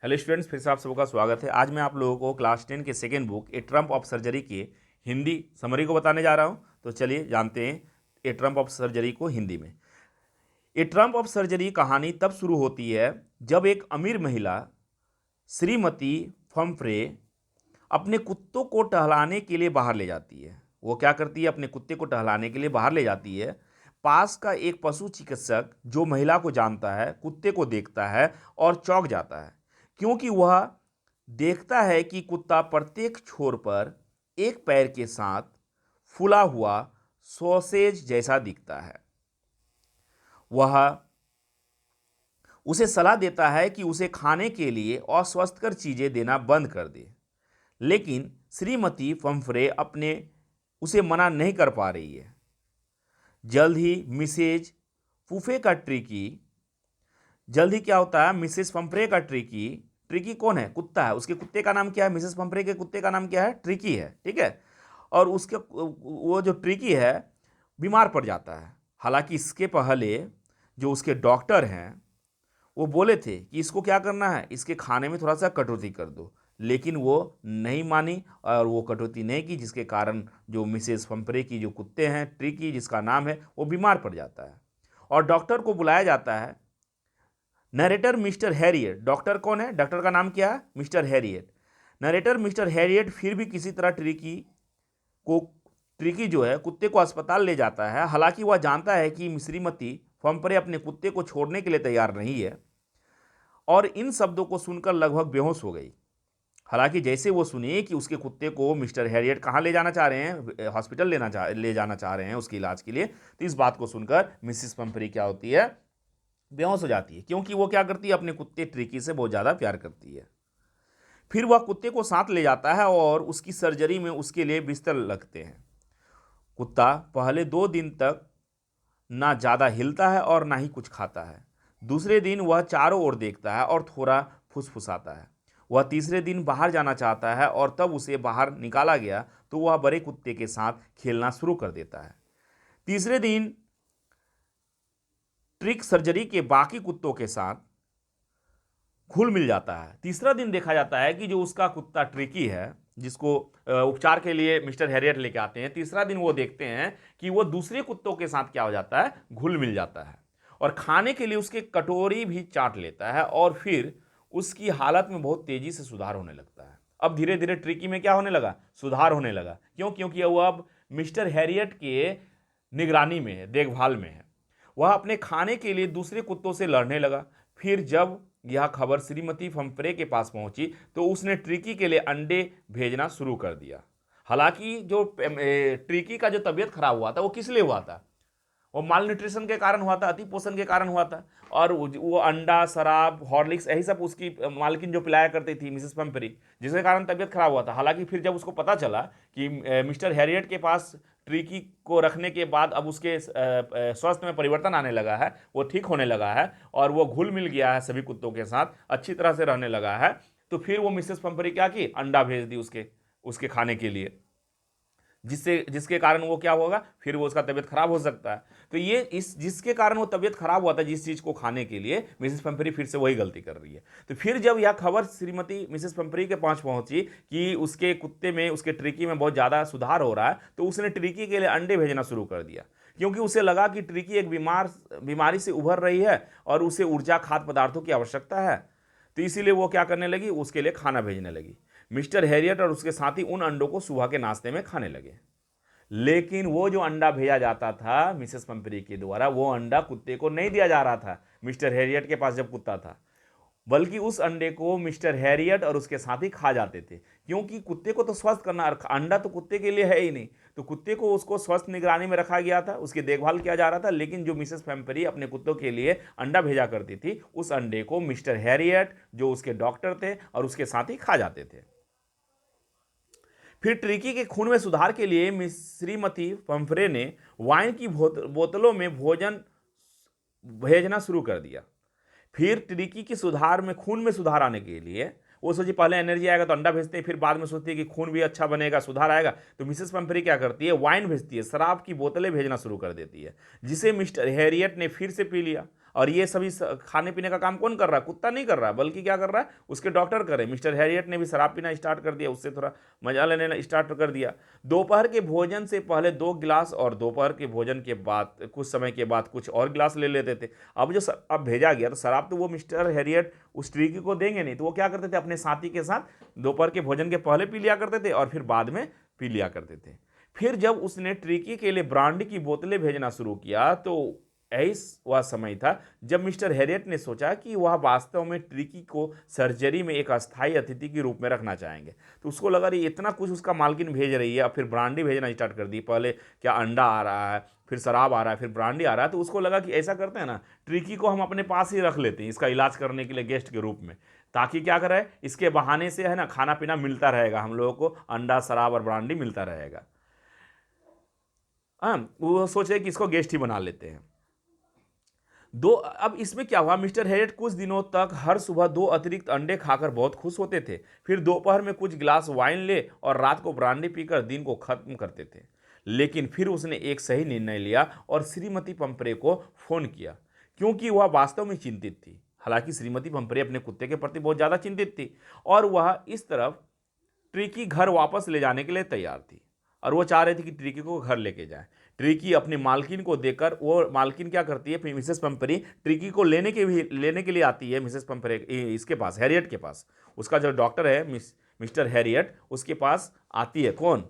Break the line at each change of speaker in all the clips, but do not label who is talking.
Hello students, फिर से आप सबका स्वागत है। आज मैं आप लोगों को क्लास 10 के second book A Trump of surgery के हिंदी समरी को बताने जा रहा हूं। तो चलिए जानते हैं ए ट्रम्प ऑफ सर्जरी को हिंदी में। ए ट्रम्प ऑफ सर्जरी कहानी तब शुरू होती है जब एक अमीर महिला श्रीमती फम्फ्रे अपने कुत्तों को टहलाने के लिए बाहर ले जाती है। वो क्या करती है? अपने कुत्ते को टहलाने के लिए बाहर ले जाती है। पास का एक पशु चिकित्सक जो महिला को जानता है, कुत्ते को देखता है और चौंक जाता है, क्योंकि वह देखता है कि कुत्ता प्रत्येक छोर पर एक पैर के साथ फूला हुआ सॉसेज जैसा दिखता है। वह उसे सलाह देता है कि उसे खाने के लिए अस्वस्थकर चीजें देना बंद कर दे, लेकिन श्रीमती फम्फ्रे अपने उसे मना नहीं कर पा रही है। जल्द ही मिसेज फूफे का ट्रिकी जल्द ही क्या होता है? मिसेस फम्फ्रे का ट्रिकी ट्रिकी कौन है? कुत्ता है। उसके कुत्ते का नाम क्या है? मिसेस फम्फ्रे के कुत्ते का नाम क्या है? ट्रिकी है। ठीक है। और उसके वो जो ट्रिकी है बीमार पड़ जाता है। हालांकि इसके पहले जो उसके डॉक्टर हैं वो बोले थे कि इसको क्या करना है, इसके खाने में थोड़ा सा कटौती कर दो, लेकिन वो नहीं मानी और वो कटौती नहीं की, जिसके कारण जो मिसेस फम्फ्रे की जो कुत्ते हैं ट्रिकी जिसका नाम है वो बीमार पड़ जाता है और डॉक्टर को बुलाया जाता है। Narrator mister Harriet. डॉक्टर कौन है? डॉक्टर का नाम क्या है? Mister Harriet. Narrator mister Harriet फिर भी किसी तरह को ट्रिकी जो है कुत्ते को अस्पताल ले जाता है। हालांकि वह जानता है कि श्रीमती फम्फ्रे अपने कुत्ते को छोड़ने के लिए तैयार नहीं है और इन शब्दों को सुनकर लगभग बेहोश हो गई। हालांकि जैसे वो सुने कि उसके कुत्ते को मिस्टर हैरियट कहाँ ले जाना चाह रहे हैं, हॉस्पिटल ले जाना चाह रहे हैं उसके इलाज के लिए, तो इस बात को सुनकर मिसिस फम्फ्रे क्या होती है? बेहोश हो जाती है, क्योंकि वो क्या करती है? अपने कुत्ते ट्रिकी से बहुत ज़्यादा प्यार करती है। फिर वह कुत्ते को साथ ले जाता है और उसकी सर्जरी में उसके लिए बिस्तर लगते हैं। कुत्ता पहले 2 दिन तक ना ज़्यादा हिलता है और ना ही कुछ खाता है। दूसरे दिन वह चारों ओर देखता है और थोड़ा फुसफुसाता है। वह तीसरे दिन बाहर जाना चाहता है और तब उसे बाहर निकाला गया तो वह बड़े कुत्ते के साथ खेलना शुरू कर देता है। तीसरे दिन ट्रिक सर्जरी के बाकी कुत्तों के साथ घुल मिल जाता है। तीसरा दिन देखा जाता है कि जो उसका कुत्ता ट्रिकी है जिसको उपचार के लिए मिस्टर हैरियट लेके आते हैं, तीसरा दिन वो देखते हैं कि वो दूसरे कुत्तों के साथ क्या हो जाता है? घुल मिल जाता है और खाने के लिए उसके कटोरी भी चाट लेता है और फिर उसकी हालत में बहुत तेजी से सुधार होने लगता है। अब धीरे धीरे ट्रिकी में क्या होने लगा? सुधार होने लगा। क्यों? क्योंकि वो अब मिस्टर हैरियट के निगरानी में है, देखभाल में है। वह अपने खाने के लिए दूसरे कुत्तों से लड़ने लगा। फिर जब यह खबर श्रीमती फम्फ्रे के पास पहुंची तो उसने ट्रिकी के लिए अंडे भेजना शुरू कर दिया। हालांकि जो ट्रिकी का जो तबीयत खराब हुआ था वो किस लिए हुआ था? वो माल न्यूट्रिशन के कारण हुआ था, अति पोषण के कारण हुआ था। और वो अंडा, शराब, हॉर्लिक्स यही सब उसकी मालकिन जो पिलाया करती थी मिसेस पंपरी, जिसके कारण तबीयत खराब हुआ था। हालांकि फिर जब उसको पता चला कि मिस्टर हैरियट के पास ट्रिकी को रखने के बाद अब उसके स्वास्थ्य में परिवर्तन आने लगा है, वो ठीक होने लगा है और वो घुल मिल गया है सभी कुत्तों के साथ, अच्छी तरह से रहने लगा है, तो फिर वो मिसेस पंपरी क्या की? अंडा भेज दी उसके उसके खाने के लिए, जिसके कारण वो क्या होगा? फिर वो उसका तबीयत खराब हो सकता है। तो ये इस जिसके कारण वो तबीयत खराब हुआ था जिस चीज को खाने के लिए, मिसेस पंपरी फिर से वही गलती कर रही है। तो फिर जब यह खबर श्रीमती मिसेस पंपरी के पास पहुंची कि उसके कुत्ते में, उसके ट्रिकी में बहुत ज्यादा सुधार हो रहा है, तो उसने ट्रिकी के लिए अंडे भेजना शुरू कर दिया, क्योंकि उसे लगा कि ट्रिकी एक बीमारी से उभर रही है और उसे ऊर्जा, खाद्य पदार्थों की आवश्यकता है। तो इसीलिए वो क्या करने लगी? उसके लिए खाना भेजने लगी। मिस्टर हैरियट और उसके साथी उन अंडों को सुबह के नाश्ते में खाने लगे। लेकिन वो जो अंडा भेजा जाता था मिसेस पंपरी के द्वारा, वो अंडा कुत्ते को नहीं दिया जा रहा था मिस्टर हैरियट के पास जब कुत्ता था, बल्कि उस अंडे को मिस्टर हैरियट और उसके साथी खा जाते थे। क्योंकि कुत्ते को तो स्वस्थ करना, अंडा तो कुत्ते के लिए है ही नहीं, तो कुत्ते को उसको स्वस्थ निगरानी में रखा गया था, उसकी देखभाल किया जा रहा था। लेकिन जो मिसेस पैम्परी अपने कुत्तों के लिए अंडा भेजा करती थी, उस अंडे को मिस्टर हैरियट जो उसके डॉक्टर थे और उसके साथी खा जाते थे। फिर ट्रिकी के खून में सुधार के लिए श्रीमती पंफरे ने वाइन की बोतलों में भोजन भेजना शुरू कर दिया। फिर ट्रिकी की सुधार में, खून में सुधार आने के लिए वो सोची पहले एनर्जी आएगा तो अंडा भेजते हैं, फिर बाद में सोचती है कि खून भी अच्छा बनेगा, सुधार आएगा, तो मिसेस पंफरी क्या करती है? वाइन भेजती है, शराब की बोतलें भेजना शुरू कर देती है, जिसे मिस्टर हैरियट ने फिर से पी लिया। और ये सभी खाने पीने का काम कौन कर रहा है? कुत्ता नहीं कर रहा है, बल्कि क्या कर रहा है? उसके डॉक्टर कर रहे हैं। मिस्टर हैरियट ने भी शराब पीना स्टार्ट कर दिया, उससे थोड़ा मजा लेने स्टार्ट कर दिया। दोपहर के भोजन से पहले 2 गिलास और दोपहर के भोजन के बाद कुछ समय के बाद कुछ और गिलास ले लेते थे। अब जो अब भेजा गया तो शराब तो वो मिस्टर हैरियट उस ट्रिकी को देंगे नहीं, तो वो क्या करते थे? अपने साथी के साथ दोपहर के भोजन के पहले पी लिया करते थे और फिर बाद में पी लिया करते थे। फिर जब उसने ट्रिकी के लिए ब्रांडी की बोतलें भेजना शुरू किया तो ऐसा वह समय था जब मिस्टर हैरियट ने सोचा कि वह वास्तव में ट्रिकी को सर्जरी में एक अस्थायी अतिथि के रूप में रखना चाहेंगे। तो उसको लगा रही इतना कुछ उसका मालकिन भेज रही है, अब फिर ब्रांडी भेजना स्टार्ट कर दी। पहले क्या अंडा आ रहा है, फिर शराब आ रहा है, फिर ब्रांडी आ रहा है। तो उसको लगा कि ऐसा करते हैं ना, ट्रिकी को हम अपने पास ही रख लेते हैं इसका इलाज करने के लिए गेस्ट के रूप में, ताकि क्या करे, इसके बहाने से है ना खाना पीना मिलता रहेगा, हम लोगों को अंडा शराब और ब्रांडी मिलता रहेगा। हाँ, वो सोचे कि इसको गेस्ट ही बना लेते हैं। अब इसमें क्या हुआ, मिस्टर हैरियट कुछ दिनों तक हर सुबह 2 अतिरिक्त अंडे खाकर बहुत खुश होते थे। फिर दोपहर में कुछ गिलास वाइन ले और रात को ब्रांडी पीकर दिन को खत्म करते थे। लेकिन फिर उसने एक सही निर्णय लिया और श्रीमती पंपरे को फोन किया, क्योंकि वह वास्तव में चिंतित थी। हालांकि श्रीमती पंपरे अपने कुत्ते के प्रति बहुत ज़्यादा चिंतित थी और वह इस तरफ ट्रिकी घर वापस ले जाने के लिए तैयार थी और वो चाह रही थी कि ट्रिकी को घर लेके जाए। ट्रिकी अपनी मालकिन को देकर, वो मालकिन क्या करती है, मिसेस पंपरी ट्रिकी को लेने के लिए आती है मिसेस पंपरे इसके पास, हैरियट के पास। उसका जो डॉक्टर है मिस्टर हैरियट, उसके पास आती है कौन?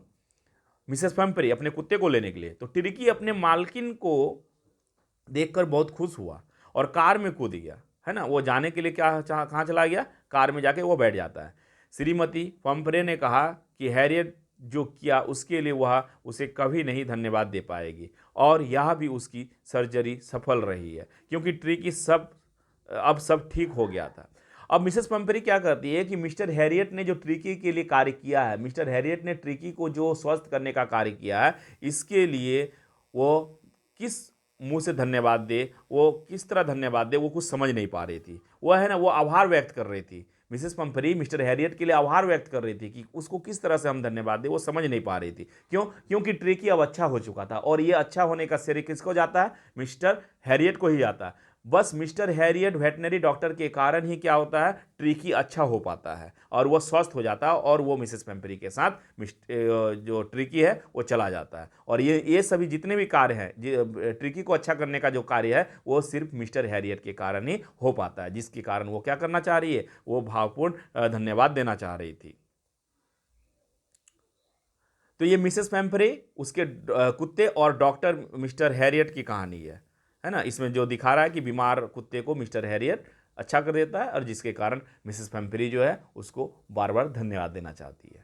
मिसेस पंपरी अपने कुत्ते को लेने के लिए। तो ट्रिकी अपने मालकिन को देखकर बहुत खुश हुआ और कार में कूद गया, है ना। वो जाने के लिए कहाँ चला गया? कार में जाके वो बैठ जाता है। श्रीमती पंपरे ने कहा कि हैरियट जो किया उसके लिए वह उसे कभी नहीं धन्यवाद दे पाएगी और यह भी उसकी सर्जरी सफल रही है, क्योंकि ट्रिकी अब सब ठीक हो गया था। अब मिसेस पंपरी क्या करती है कि मिस्टर हैरियट ने जो ट्रिकी के लिए कार्य किया है, मिस्टर हैरियट ने ट्रिकी को जो स्वस्थ करने का कार्य किया है, इसके लिए वो किस मुंह से धन्यवाद दे, वो किस तरह धन्यवाद दे, वो कुछ समझ नहीं पा रही थी। वो है ना, वो आभार व्यक्त कर रही थी। मिसेस पंपरी मिस्टर हैरियट के लिए आभार व्यक्त कर रही थी कि उसको किस तरह से हम धन्यवाद दें, वो समझ नहीं पा रही थी। क्यों? क्योंकि ट्रिकी अब अच्छा हो चुका था और ये अच्छा होने का श्रेय किसको जाता है? मिस्टर हैरियट को ही जाता है। बस मिस्टर हैरियट वेटनरी डॉक्टर के कारण ही क्या होता है, ट्रिकी अच्छा हो पाता है और वो स्वस्थ हो जाता है और वो मिसेस पेम्परी के साथ जो ट्रिकी है वो चला जाता है। और ये सभी जितने भी कार्य हैं, ट्रिकी को अच्छा करने का जो कार्य है, वो सिर्फ मिस्टर हैरियट के कारण ही हो पाता है, जिसके कारण वो क्या करना चाह रही है, वो भावपूर्ण धन्यवाद देना चाह रही थी। तो ये मिसेस पेम्परे, उसके कुत्ते और डॉक्टर मिस्टर हैरियट की कहानी है ना। इसमें जो दिखा रहा है कि बीमार कुत्ते को मिस्टर हैरियट अच्छा कर देता है और जिसके कारण मिसेस पेम्परी जो है उसको बार बार धन्यवाद देना चाहती है।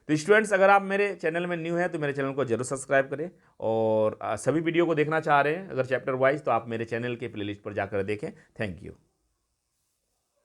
तो स्टूडेंट्स, अगर आप मेरे चैनल में न्यू हैं तो मेरे चैनल को जरूर सब्सक्राइब करें और सभी वीडियो को देखना चाह रहे हैं अगर चैप्टर वाइज, तो आप मेरे चैनल के प्लेलिस्ट पर जाकर देखें। Thank you.